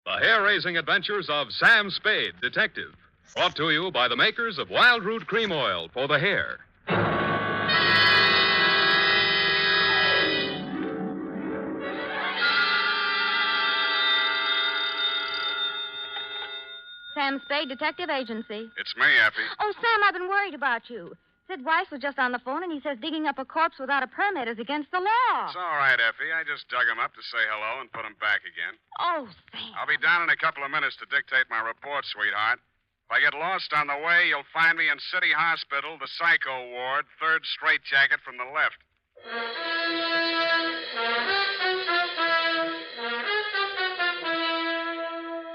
The hair-raising adventures of Sam Spade, detective. Brought to you by the makers of Wild Root Cream Oil for the hair. Sam Spade, Detective Agency. It's me, Effie. Oh, Sam, I've been worried about you. Sid Weiss was just on the phone, and he says digging up a corpse without a permit is against the law. It's all right, Effie. I just dug him up to say hello and put him back again. Oh, Sam. I'll be down in a couple of minutes to dictate my report, sweetheart. If I get lost on the way, you'll find me in City Hospital, the Psycho ward, third straitjacket from the left.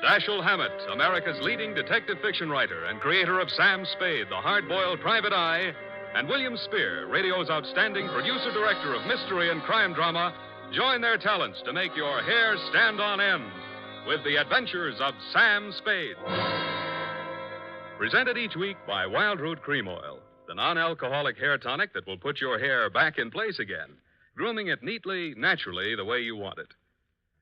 Dashiell Hammett, America's leading detective fiction writer and creator of Sam Spade, the hard-boiled private eye, and William Spear, radio's outstanding producer-director of mystery and crime drama, join their talents to make your hair stand on end with the adventures of Sam Spade. Presented each week by Wild Root Cream Oil, the non-alcoholic hair tonic that will put your hair back in place again, grooming it neatly, naturally, the way you want it.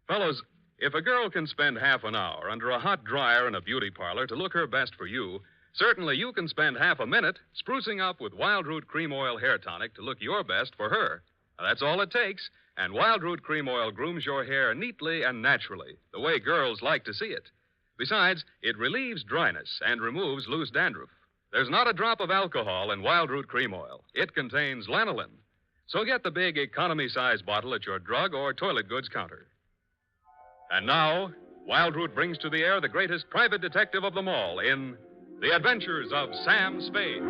Fellows, if a girl can spend half an hour under a hot dryer in a beauty parlor to look her best for you, certainly you can spend half a minute sprucing up with Wild Root Cream Oil hair tonic to look your best for her. Now, that's all it takes, and Wild Root Cream Oil grooms your hair neatly and naturally, the way girls like to see it. Besides, it relieves dryness and removes loose dandruff. There's not a drop of alcohol in Wild Root Cream Oil. It contains lanolin. So get the big economy-size bottle at your drug or toilet goods counter. And now, Wild Root brings to the air the greatest private detective of them all in The Adventures of Sam Spade.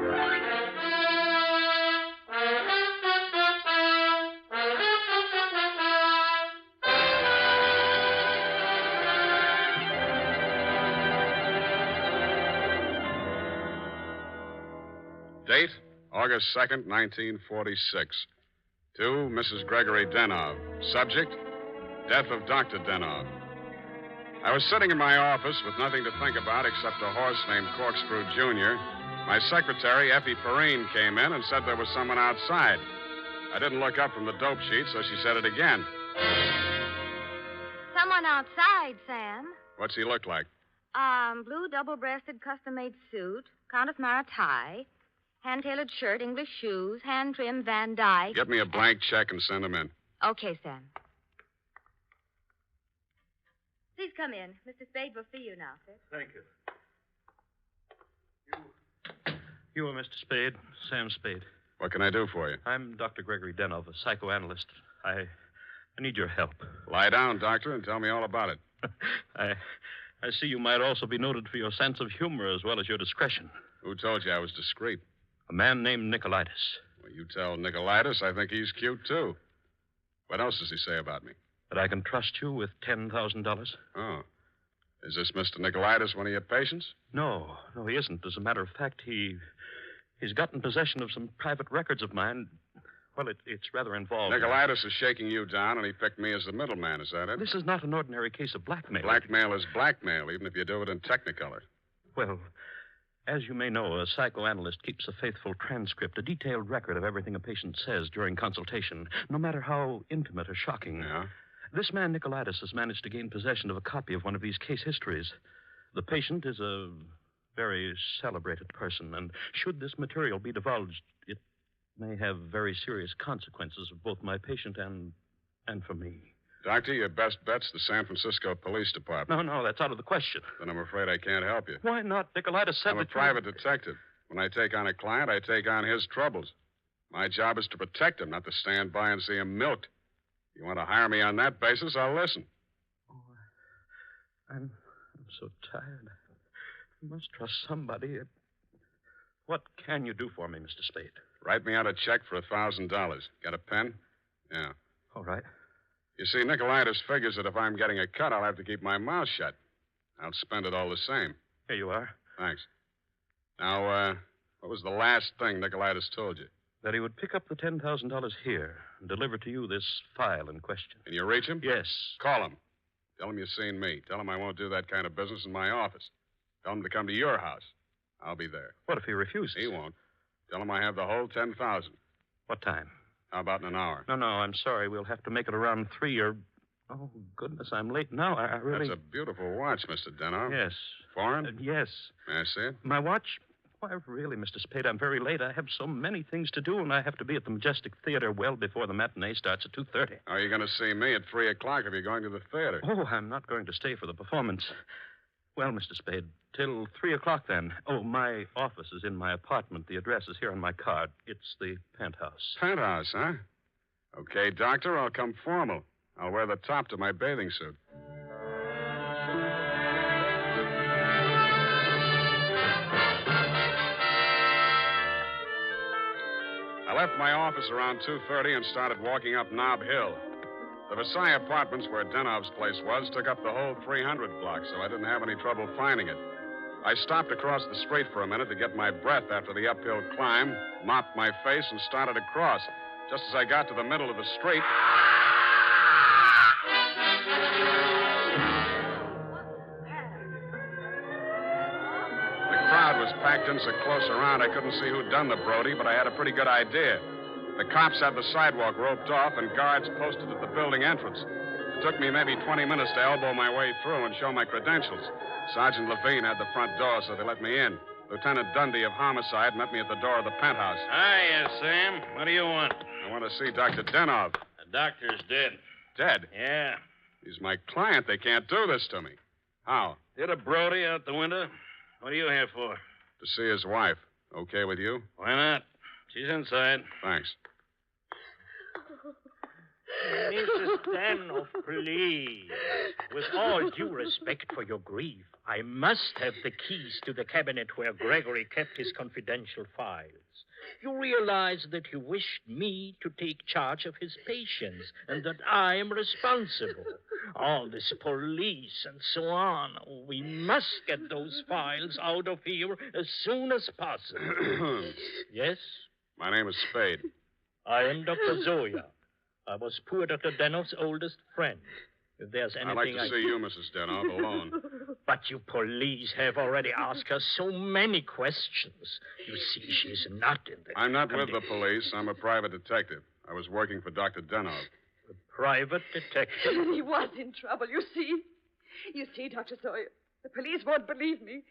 Date, August 2nd, 1946. To Mrs. Gregory Denoff. Subject, death of Dr. Denoff. I was sitting in my office with nothing to think about except a horse named Corkscrew Jr. My secretary, Effie Perrine, came in and said there was someone outside. I didn't look up from the dope sheet, so she said it again. Someone outside, Sam. What's he look like? Blue double-breasted custom-made suit, Countess Mara tie, hand-tailored shirt, English shoes, hand-trimmed Van Dyke. Get me a blank check and send him in. Okay, Sam. Please come in. Mr. Spade will see you now, sir. Thank you. You are Mr. Spade, Sam Spade. What can I do for you? I'm Dr. Gregory Denoff, a psychoanalyst. I need your help. Lie down, doctor, and tell me all about it. I see you might also be noted for your sense of humor as well as your discretion. Who told you I was discreet? A man named Nicolaitis. Well, you tell Nicolaitis I think he's cute, too. What else does he say about me? That I can trust you with $10,000. Oh. Is this Mr. Nicolaitis one of your patients? No, he isn't. As a matter of fact, he's gotten possession of some private records of mine. Well, it's rather involved. Nicolaitis is shaking you down, and he picked me as the middleman. Is that it? This is not an ordinary case of blackmail. Blackmail is blackmail, even if you do it in Technicolor. Well, as you may know, a psychoanalyst keeps a faithful transcript, a detailed record of everything a patient says during consultation, no matter how intimate or shocking. Yeah? This man, Nicolaitis, has managed to gain possession of a copy of one of these case histories. The patient is a very celebrated person, and should this material be divulged, it may have very serious consequences for both my patient and for me. Doctor, your best bet's the San Francisco Police Department. No, that's out of the question. Then I'm afraid I can't help you. Why not? Nicolaitis said I'm a private detective. When I take on a client, I take on his troubles. My job is to protect him, not to stand by and see him milked. If you want to hire me on that basis, I'll listen. Oh, I'm so tired. I must trust somebody. What can you do for me, Mr. Spade? Write me out a check for $1,000. Got a pen? Yeah. All right. You see, Nicolaitis figures that if I'm getting a cut, I'll have to keep my mouth shut. I'll spend it all the same. Here you are. Thanks. Now, what was the last thing Nicolaitis told you? That he would pick up the $10,000 here and deliver to you this file in question. Can you reach him? Yes. Call him. Tell him you've seen me. Tell him I won't do that kind of business in my office. Tell him to come to your house. I'll be there. What if he refuses? He won't. Tell him I have the whole $10,000. What time? How about in an hour? No, I'm sorry. We'll have to make it around 3 or Oh, goodness, I'm late now. I really... That's a beautiful watch, Mr. Denoff. Yes. Foreign? Yes. May I see it? My watch? Why, really, Mr. Spade, I'm very late. I have so many things to do, and I have to be at the Majestic Theater well before the matinee starts at 2:30. Are you going to see me at 3 o'clock if you're going to the theater? Oh, I'm not going to stay for the performance. Well, Mr. Spade, till 3 o'clock then. Oh, my office is in my apartment. The address is here on my card. It's the penthouse. Penthouse, huh? Okay, Doctor, I'll come formal. I'll wear the top to my bathing suit. I left my office around 2:30 and started walking up Nob Hill. The Versailles Apartments, where Denoff's place was, took up the whole 300 block, so I didn't have any trouble finding it. I stopped across the street for a minute to get my breath after the uphill climb, mopped my face, and started across. Just as I got to the middle of the street... The crowd was packed in so close around I couldn't see who'd done the Brody, but I had a pretty good idea. The cops had the sidewalk roped off and guards posted at the building entrance. It took me maybe 20 minutes to elbow my way through and show my credentials. Sergeant Levine had the front door, so they let me in. Lieutenant Dundee of Homicide met me at the door of the penthouse. Hiya, Sam. What do you want? I want to see Dr. Denoff. The doctor's dead. Dead? Yeah. He's my client. They can't do this to me. How? Hit a Brody out the window. What are you here for? To see his wife. Okay with you? Why not? She's inside. Thanks. Mrs. Denoff, please. With all due respect for your grief, I must have the keys to the cabinet where Gregory kept his confidential files. You realize that you wished me to take charge of his patients and that I am responsible. All this police and so on. We must get those files out of here as soon as possible. Yes? My name is Spade. I am Dr. Zoya. I was poor Dr. Denoff's oldest friend. If there's anything I'd like to see you, Mrs. Denoff, alone. But you police have already asked her so many questions. You see, she's not in the... I'm not with the police. I'm a private detective. I was working for Dr. Denoff. A private detective. He was in trouble, you see. You see, Dr. Sawyer, the police won't believe me.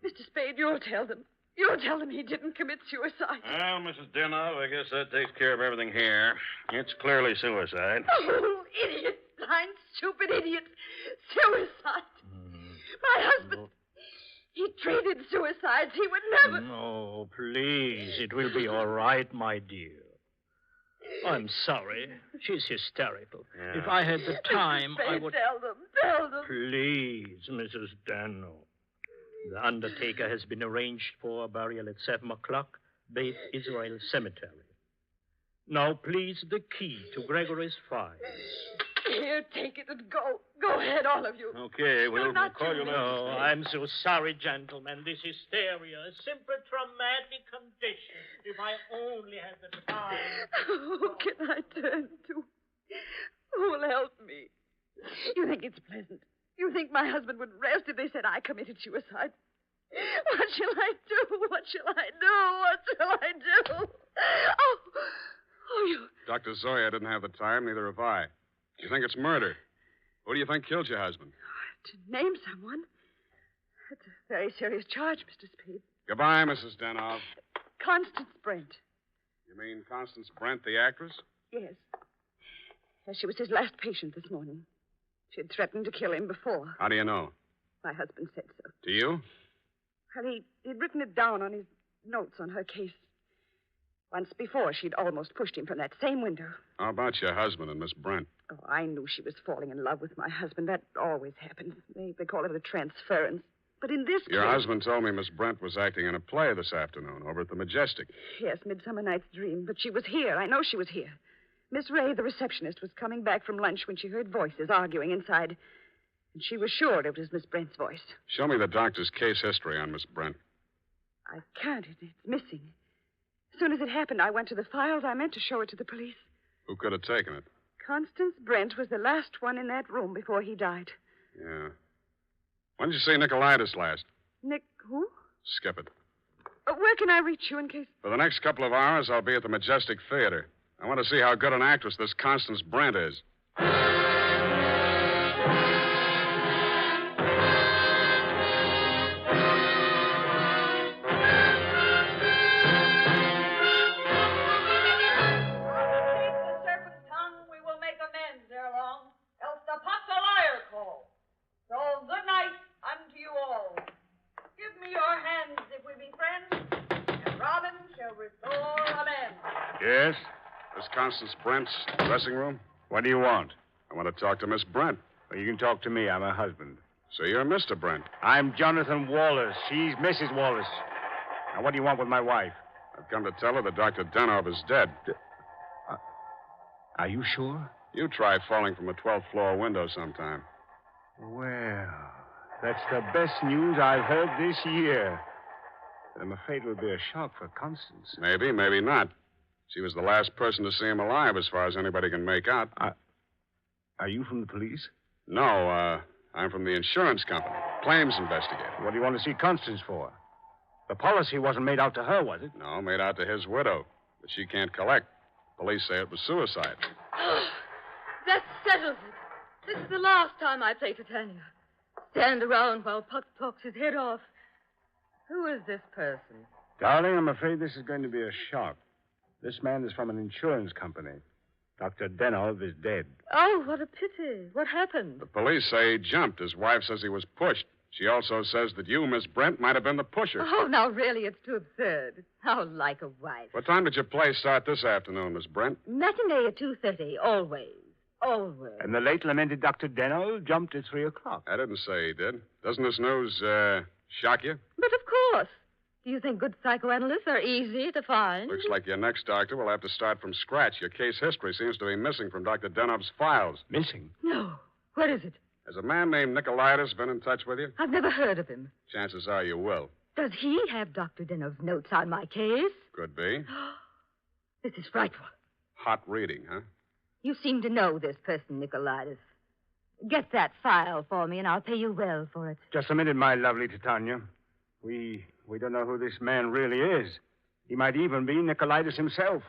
Mr. Spade, you'll tell them. You'll tell them he didn't commit suicide. Well, Mrs. Denoff, I guess that takes care of everything here. It's clearly suicide. Oh, idiot. Blind, stupid idiot. Suicide. My husband, he treated suicides. He would never... No, please. It will be all right, my dear. I'm sorry. She's hysterical. Yeah. If I had the time, I Spade, would... tell them. Please, Mrs. Denoff. The undertaker has been arranged for burial at 7 o'clock, Beth Israel Cemetery. Now, please, the key to Gregory's files. Here, take it and go. Go ahead, all of you. Okay, we'll not call you too later. Oh, I'm so sorry, gentlemen. This hysteria, a simple traumatic condition. If I only had the time. Who can I turn to? Who'll help me? You think it's pleasant? You think my husband would rest if they said I committed suicide? What shall I do? What shall I do? What shall I do? Oh, you... Dr. Zoya didn't have the time, neither have I. You think it's murder? Who do you think killed your husband? To name someone? That's a very serious charge, Mr. Spade. Goodbye, Mrs. Denoff. Constance Brent. You mean Constance Brent, the actress? Yes. Yes, she was his last patient this morning. She had threatened to kill him before. How do you know? My husband said so. To you? Well, he'd written it down on his notes on her case. Once before, she'd almost pushed him from that same window. How about your husband and Miss Brent? Oh, I knew she was falling in love with my husband. That always happens. They call it a transference. But in this Your case... husband told me Miss Brent was acting in a play this afternoon over at the Majestic. Yes, Midsummer Night's Dream. But she was here. I know she was here. Miss Ray, the receptionist, was coming back from lunch when she heard voices arguing inside. And she was sure it was Miss Brent's voice. Show me the doctor's case history on Miss Brent. I can't. It's missing. As soon as it happened, I went to the files. I meant to show it to the police. Who could have taken it? Constance Brent was the last one in that room before he died. Yeah. When did you see Nicolaitis last? Nick, who? Skip it. Where can I reach you in case... For the next couple of hours, I'll be at the Majestic Theater. I want to see how good an actress this Constance Brent is. Yes? This Constance Brent's dressing room? What do you want? I want to talk to Miss Brent. Well, you can talk to me. I'm her husband. So you're Mr. Brent. I'm Jonathan Wallace. She's Mrs. Wallace. Now, what do you want with my wife? I've come to tell her that Dr. Denoff is dead. Are you sure? You try falling from a 12th floor window sometime. Well, that's the best news I've heard this year. But I'm afraid it will be a shock for Constance. Maybe, maybe not. She was the last person to see him alive, as far as anybody can make out. Are you from the police? No, I'm from the insurance company. Claims investigator. What do you want to see Constance for? The policy wasn't made out to her, was it? No, made out to his widow. But she can't collect. Police say it was suicide. That settles it. This is the last time I play Titania. Stand around while Puck talks his head off. Who is this person? Darling, I'm afraid this is going to be a shock. This man is from an insurance company. Dr. Denoff is dead. Oh, what a pity. What happened? The police say he jumped. His wife says he was pushed. She also says that you, Miss Brent, might have been the pusher. Oh, now, really, it's too absurd. How like a wife. What time did your play start this afternoon, Miss Brent? Matinee at 2:30, always. Always. And the late lamented Dr. Denoff jumped at 3 o'clock. I didn't say he did. Doesn't this news, shock you? But of course. Do you think good psychoanalysts are easy to find? Looks like your next doctor will have to start from scratch. Your case history seems to be missing from Dr. Denoff's files. Missing? No. What is it? Has a man named Nicolaitis been in touch with you? I've never heard of him. Chances are you will. Does he have Dr. Denoff's notes on my case? Could be. This is frightful. Hot reading, huh? You seem to know this person, Nicolaitis. Get that file for me, and I'll pay you well for it. Just a minute, my lovely Titania. We don't know who this man really is. He might even be Nicolaitis himself.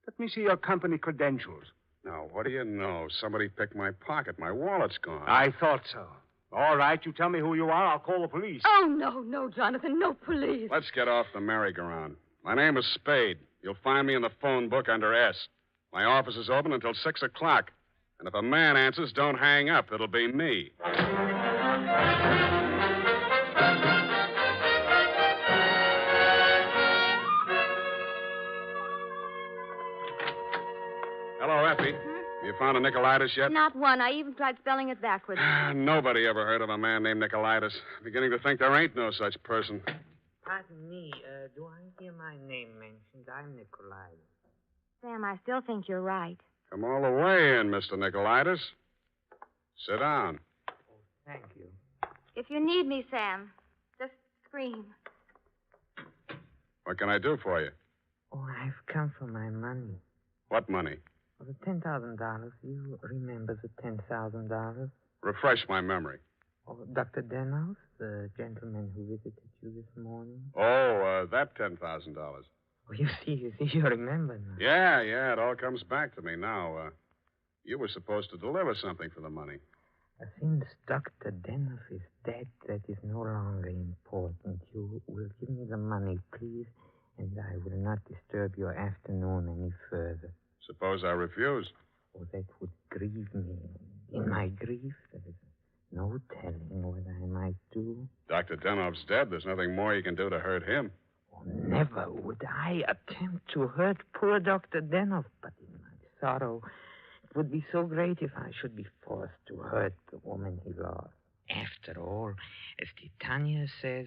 Let me see your company credentials. Now, what do you know? Somebody picked my pocket. My wallet's gone. I thought so. All right, you tell me who you are. I'll call the police. Oh, no, Jonathan. No police. Let's get off the merry-go-round. My name is Spade. You'll find me in the phone book under S. My office is open until 6 o'clock. And if a man answers, don't hang up. It'll be me. Hello, Effie. You found a Nicolaitis yet? Not one. I even tried spelling it backwards. Nobody ever heard of a man named Nicolaitis. I'm beginning to think there ain't no such person. Pardon me, do I hear my name mentioned? I'm Nicolaitis. Sam, I still think you're right. Come all the way in, Mr. Nicolaitis. Sit down. Oh, thank you. If you need me, Sam, just scream. What can I do for you? Oh, I've come for my money. What money? Oh, the $10,000. You remember the $10,000? Refresh my memory. Oh, Dr. Denoff, the gentleman who visited you this morning? Oh, that $10,000. Oh, you see, you remember now. Yeah, it all comes back to me now. You were supposed to deliver something for the money. Since Dr. Denoff is dead, that is no longer important. You will give me the money, please, and I will not disturb your afternoon any further. Suppose I refuse? Oh, that would grieve me. In my grief, there is no telling what I might do. Dr. Denoff's dead. There's nothing more you can do to hurt him. Oh, never would I attempt to hurt poor Dr. Denoff, but in my sorrow, it would be so great if I should be forced to hurt the woman he lost. After all, as Titania says,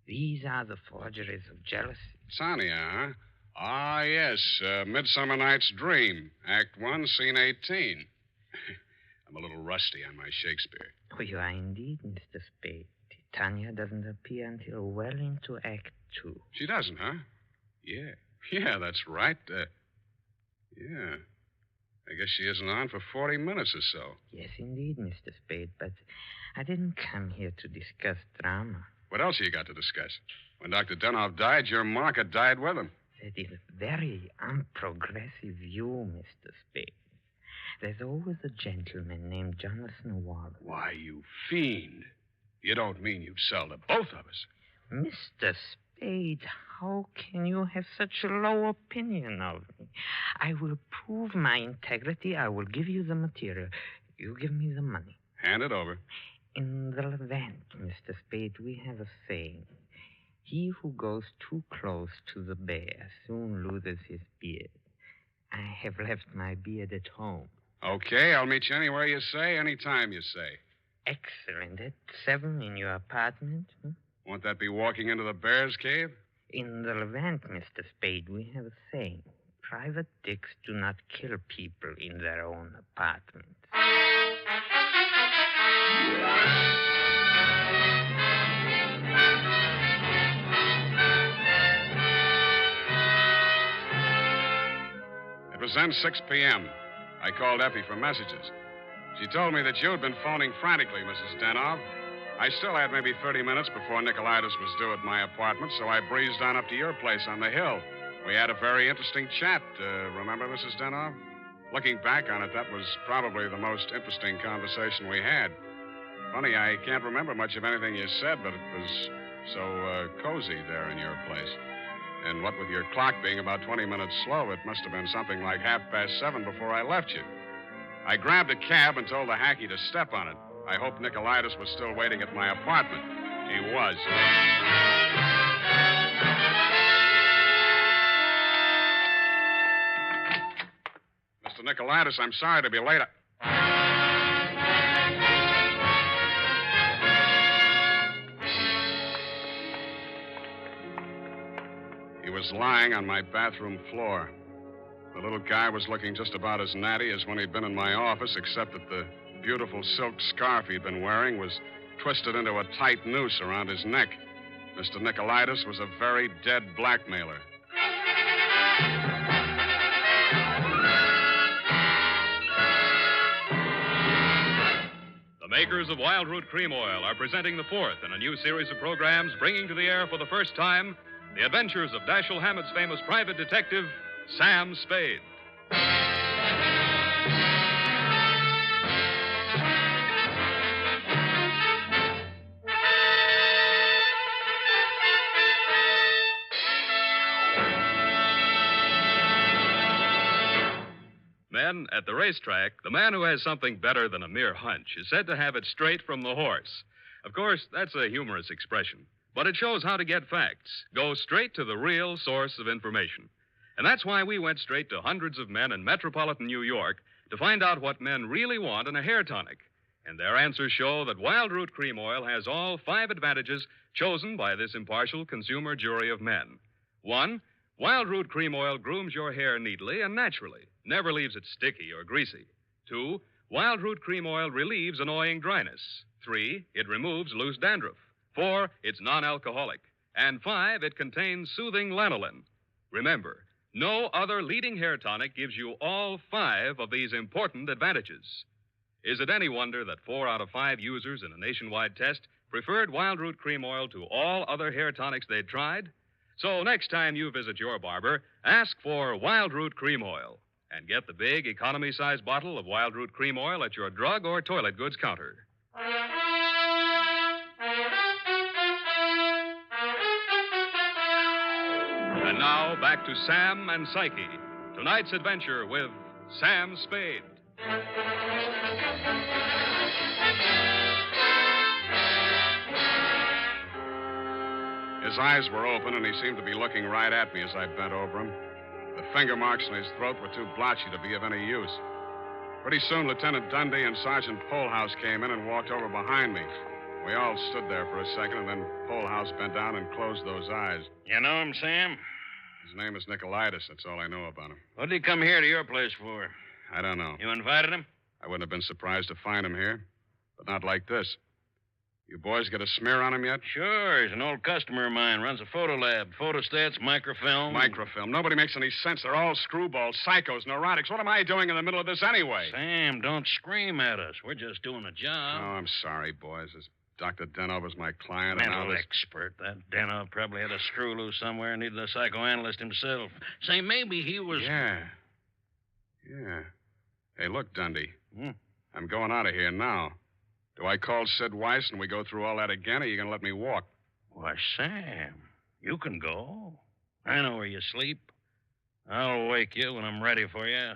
these are the forgeries of jealousy. Titania, huh? Ah, yes. Midsummer Night's Dream. Act 1, Scene 18. I'm a little rusty on my Shakespeare. Oh, you are indeed, Mr. Spade. Titania doesn't appear until well into Act 2. She doesn't, huh? Yeah, that's right. Yeah. I guess she isn't on for 40 minutes or so. Yes, indeed, Mr. Spade, but I didn't come here to discuss drama. What else have you got to discuss? When Dr. Denoff died, your market died with him. That is a very unprogressive view, Mr. Spade. There's always a gentleman named Jonathan Wallace. Why, you fiend. You don't mean you'd sell to both of us. Mr. Spade, how can you have such a low opinion of me? I will prove my integrity. I will give you the material. You give me the money. Hand it over. In the Levant, Mr. Spade, we have a saying. He who goes too close to the bear soon loses his beard. I have left my beard at home. Okay, I'll meet you anywhere you say, anytime you say. Excellent. At 7 in your apartment? Won't that be walking into the bear's cave? In the Levant, Mr. Spade, we have a saying. Private dicks do not kill people in their own apartments. It was then 6 p.m. I called Effie for messages. She told me that you'd been phoning frantically, Mrs. Denoff. I still had maybe 30 minutes before Nicolaitis was due at my apartment, so I breezed on up to your place on the hill. We had a very interesting chat. Remember, Mrs. Denoff? Looking back on it, that was probably the most interesting conversation we had. Funny, I can't remember much of anything you said, but it was so cozy there in your place. And what with your clock being about 20 minutes slow, it must have been something like 7:30 before I left you. I grabbed a cab and told the hacky to step on it. I hoped Nicolaitis was still waiting at my apartment. He was. Mr. Nicolaitis, I'm sorry to be late. He was lying on my bathroom floor. The little guy was looking just about as natty as when he'd been in my office, except that the beautiful silk scarf he'd been wearing was twisted into a tight noose around his neck. Mr. Nicolaitis was a very dead blackmailer. The makers of Wild Root Cream Oil are presenting the fourth in a new series of programs bringing to the air for the first time the adventures of Dashiell Hammett's famous private detective, Sam Spade. Men, at the racetrack, the man who has something better than a mere hunch is said to have it straight from the horse. Of course, that's a humorous expression, but it shows how to get facts. Go straight to the real source of information. And that's why we went straight to hundreds of men in metropolitan New York to find out what men really want in a hair tonic. And their answers show that Wild Root Cream Oil has all 5 advantages chosen by this impartial consumer jury of men. 1, Wild Root Cream Oil grooms your hair neatly and naturally, never leaves it sticky or greasy. 2, Wild Root Cream Oil relieves annoying dryness. 3, it removes loose dandruff. 4, it's non-alcoholic. And 5, it contains soothing lanolin. Remember, no other leading hair tonic gives you all 5 of these important advantages. Is it any wonder that 4 out of 5 users in a nationwide test preferred Wild Root Cream Oil to all other hair tonics they'd tried? So next time you visit your barber, ask for Wild Root Cream Oil and get the big economy-size bottle of Wild Root Cream Oil at your drug or toilet goods counter. And now, back to Sam and Psyche. Tonight's adventure with Sam Spade. His eyes were open, and he seemed to be looking right at me as I bent over him. The finger marks in his throat were too blotchy to be of any use. Pretty soon, Lieutenant Dundee and Sergeant Polehouse came in and walked over behind me. We all stood there for a second, and then Polehouse bent down and closed those eyes. You know him, Sam? His name is Nicolaitis. That's all I know about him. What did he come here to your place for? I don't know. You invited him? I wouldn't have been surprised to find him here, but not like this. You boys got a smear on him yet? Sure. He's an old customer of mine. Runs a photo lab. Photostats, microfilm. Microfilm. Nobody makes any sense. They're all screwballs, psychos, neurotics. What am I doing in the middle of this anyway? Sam, don't scream at us. We're just doing a job. Oh, I'm sorry, boys. This Dr. Denoff was my client. Mental expert. That Denoff probably had a screw loose somewhere and needed a psychoanalyst himself. Say, maybe he was... Yeah. Hey, look, Dundee. I'm going out of here now. Do I call Sid Weiss and we go through all that again, or are you going to let me walk? Why, Sam, you can go. I know where you sleep. I'll wake you when I'm ready for you.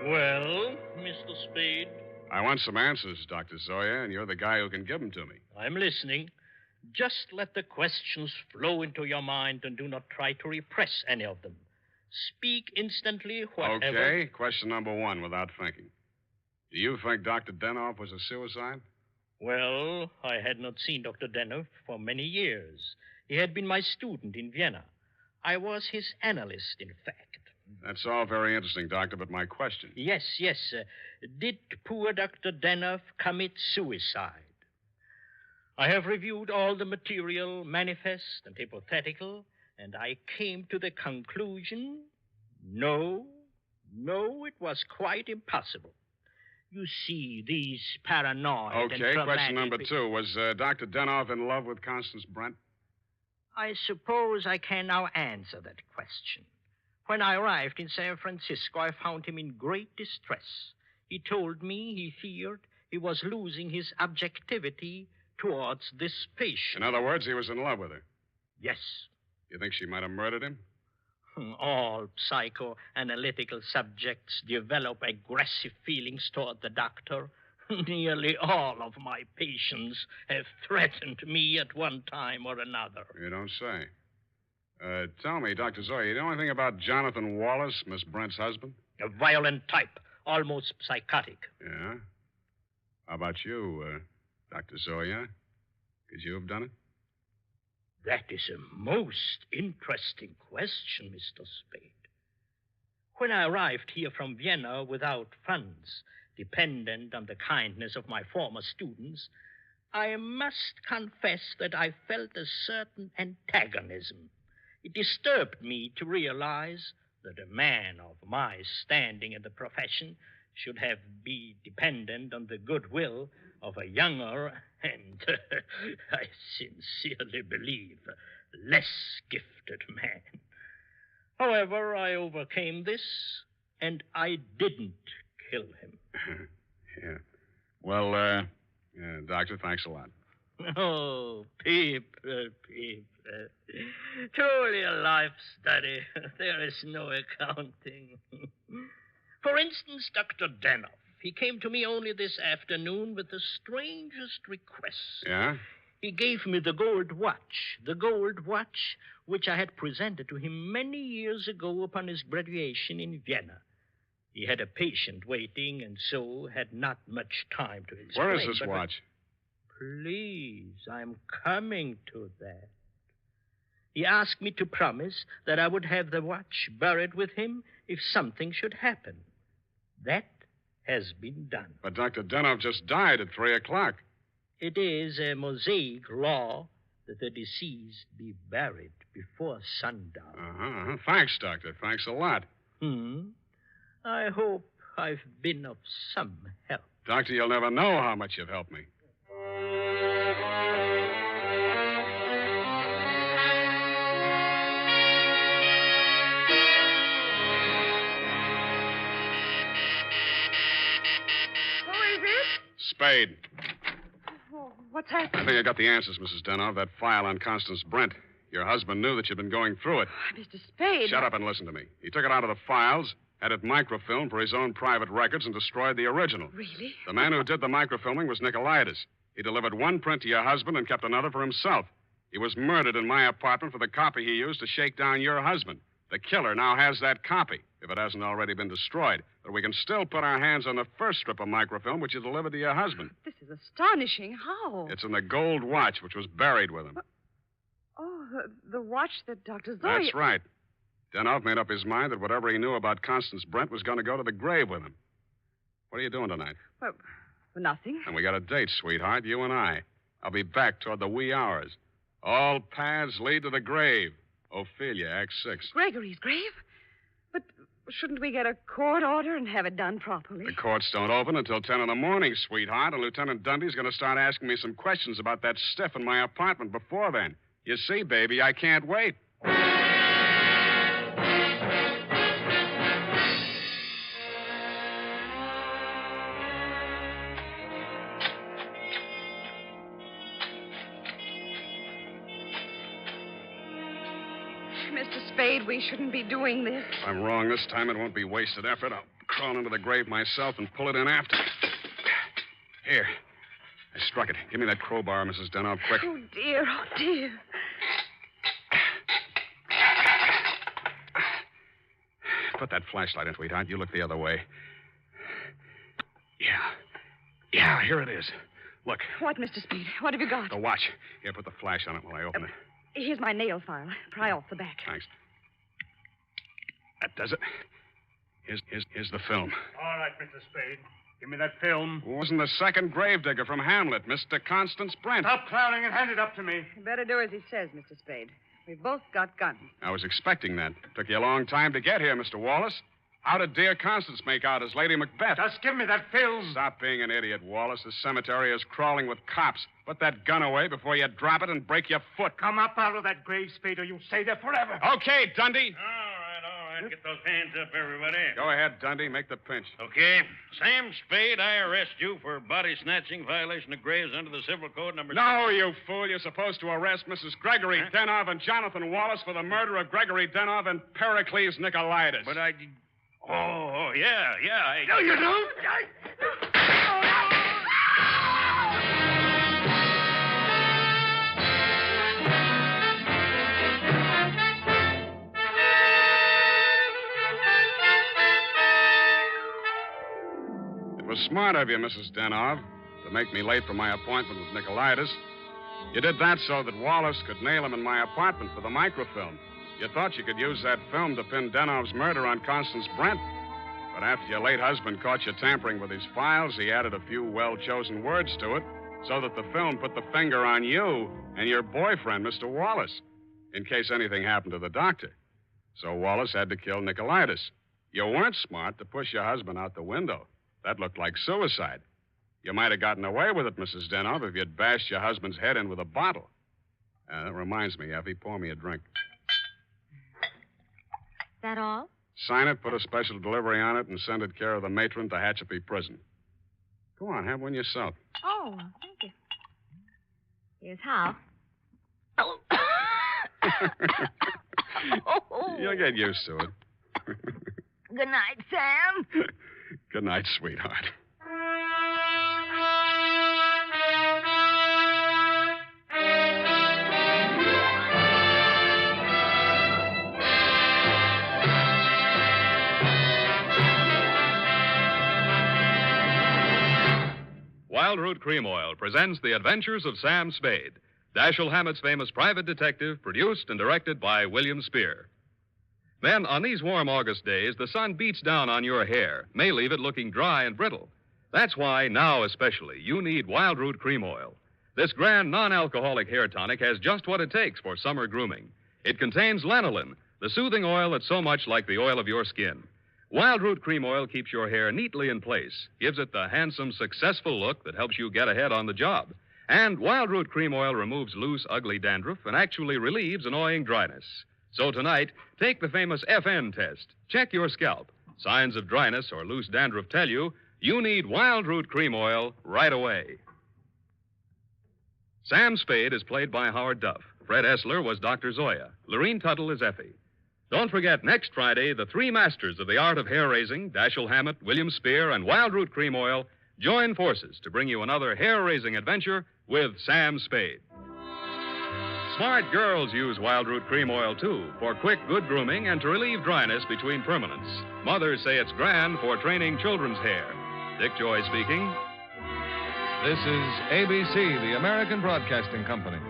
Well, Mr. Spade? I want some answers, Dr. Zoya, and you're the guy who can give them to me. I'm listening. Just let the questions flow into your mind and do not try to repress any of them. Speak instantly, whatever. Okay, question number one, without thinking. Do you think Dr. Denoff was a suicide? Well, I had not seen Dr. Denoff for many years. He had been my student in Vienna. I was his analyst, in fact. That's all very interesting, Doctor, but my question. Yes. Did poor Dr. Denoff commit suicide? I have reviewed all the material, manifest and hypothetical, and I came to the conclusion, no, it was quite impossible. You see, these paranoid and Okay, traumatic... question number two. Was Dr. Denoff in love with Constance Brent? I suppose I can now answer that question. When I arrived in San Francisco, I found him in great distress. He told me he feared he was losing his objectivity towards this patient. In other words, he was in love with her. Yes. You think she might have murdered him? All psychoanalytical subjects develop aggressive feelings toward the doctor. Nearly all of my patients have threatened me at one time or another. You don't say. Tell me, Dr. Zoya, you know anything about Jonathan Wallace, Miss Brent's husband? A violent type, almost psychotic. Yeah? How about you, Dr. Zoya? Could you have done it? That is a most interesting question, Mr. Spade. When I arrived here from Vienna without funds, dependent on the kindness of my former students, I must confess that I felt a certain antagonism. It disturbed me to realize that a man of my standing in the profession should be dependent on the goodwill of a younger and, I sincerely believe, less gifted man. However, I overcame this, and I didn't kill him. Yeah. Well, Doctor, thanks a lot. Oh, Peep. Truly a life study. There is no accounting. For instance, Dr. Denoff. He came to me only this afternoon with the strangest request. Yeah? He gave me the gold watch which I had presented to him many years ago upon his graduation in Vienna. He had a patient waiting, and so had not much time to explain. Where is this watch? Please, I'm coming to that. He asked me to promise that I would have the watch buried with him if something should happen. That has been done. But Dr. Denoff just died at 3 o'clock. It is a Mosaic law that the deceased be buried before sundown. Uh-huh. Thanks, Doctor. Thanks a lot. I hope I've been of some help. Doctor, you'll never know how much you've helped me. Spade. Oh, what's happening? I think I got the answers, Mrs. Denoff. That file on Constance Brent. Your husband knew that you'd been going through it. Mr. Spade. Shut up and listen to me. He took it out of the files, had it microfilmed for his own private records, and destroyed the original. Really? The man who did the microfilming was Nicolaitis. He delivered one print to your husband and kept another for himself. He was murdered in my apartment for the copy he used to shake down your husband. The killer now has that copy, if it hasn't already been destroyed. But we can still put our hands on the first strip of microfilm which you delivered to your husband. This is astonishing. How? It's in the gold watch which was buried with him. Oh, the watch that Dr. Zoya... That's right. Denoff made up his mind that whatever he knew about Constance Brent was going to go to the grave with him. What are you doing tonight? Well, nothing. And we got a date, sweetheart, you and I. I'll be back toward the wee hours. All paths lead to the grave. Ophelia, Act 6. Gregory's grave? But shouldn't we get a court order and have it done properly? The courts don't open until 10 in the morning, sweetheart, and Lieutenant Dundee's going to start asking me some questions about that stiff in my apartment before then. You see, baby, I can't wait. Mr. Spade, we shouldn't be doing this. If I'm wrong this time, it won't be wasted effort. I'll crawl into the grave myself and pull it in after. Here. I struck it. Give me that crowbar, Mrs. Denoff, quick. Oh, dear. Oh, dear. Put that flashlight in, sweetheart. You look the other way. Yeah, here it is. Look. What, Mr. Spade? What have you got? The watch. Here, put the flash on it while I open it. Here's my nail file. Pry off the back. Thanks. That does it. Here's the film. All right, Mr. Spade. Give me that film. Wasn't the second gravedigger from Hamlet, Mr. Constance Brent. Stop clowning and hand it up to me. You better do as he says, Mr. Spade. We've both got guns. I was expecting that. Took you a long time to get here, Mr. Wallace. How did dear Constance make out as Lady Macbeth? Just give me that film. Stop being an idiot, Wallace. The cemetery is crawling with cops. Put that gun away before you drop it and break your foot. Come up out of that grave, Spade, or you'll stay there forever. Okay, Dundee. All right. Get those hands up, everybody. Go ahead, Dundee. Make the pinch. Okay. Sam Spade, I arrest you for body snatching, violation of graves under the Civil Code number... No, you fool. You're supposed to arrest Mrs. Gregory Denoff and Jonathan Wallace for the murder of Gregory Denoff and Pericles Nicolaitis. But I... Oh, yeah. No, you don't. It was smart of you, Mrs. Denoff, to make me late for my appointment with Nicolaitis. You did that so that Wallace could nail him in my apartment for the microfilm. You thought you could use that film to pin Denoff's murder on Constance Brent. But after your late husband caught you tampering with his files, he added a few well-chosen words to it so that the film put the finger on you and your boyfriend, Mr. Wallace, in case anything happened to the doctor. So Wallace had to kill Nicolaitis. You weren't smart to push your husband out the window. That looked like suicide. You might have gotten away with it, Mrs. Denoff, if you'd bashed your husband's head in with a bottle. That reminds me, Effie, pour me a drink. That all? Sign it, put a special delivery on it, and send it care of the matron to Hatchapee Prison. Go on, have one yourself. Oh, thank you. Here's how. You'll get used to it. Good night, Sam. Good night, sweetheart. Wild Root Cream Oil presents The Adventures of Sam Spade, Dashiell Hammett's famous private detective, produced and directed by William Spear. Men, on these warm August days, the sun beats down on your hair, may leave it looking dry and brittle. That's why, now especially, you need Wild Root Cream Oil. This grand non-alcoholic hair tonic has just what it takes for summer grooming. It contains lanolin, the soothing oil that's so much like the oil of your skin. Wild Root Cream Oil keeps your hair neatly in place, gives it the handsome, successful look that helps you get ahead on the job. And Wild Root Cream Oil removes loose, ugly dandruff and actually relieves annoying dryness. So tonight, take the famous FN test. Check your scalp. Signs of dryness or loose dandruff tell you need Wild Root Cream Oil right away. Sam Spade is played by Howard Duff. Fred Essler was Dr. Zoya. Lorene Tuttle is Effie. Don't forget, next Friday, the three masters of the art of hair-raising, Dashiell Hammett, William Spear, and Wild Root Cream Oil, join forces to bring you another hair-raising adventure with Sam Spade. Smart girls use Wild Root Cream Oil, too, for quick, good grooming and to relieve dryness between permanents. Mothers say it's grand for training children's hair. Dick Joy speaking. This is ABC, the American Broadcasting Company.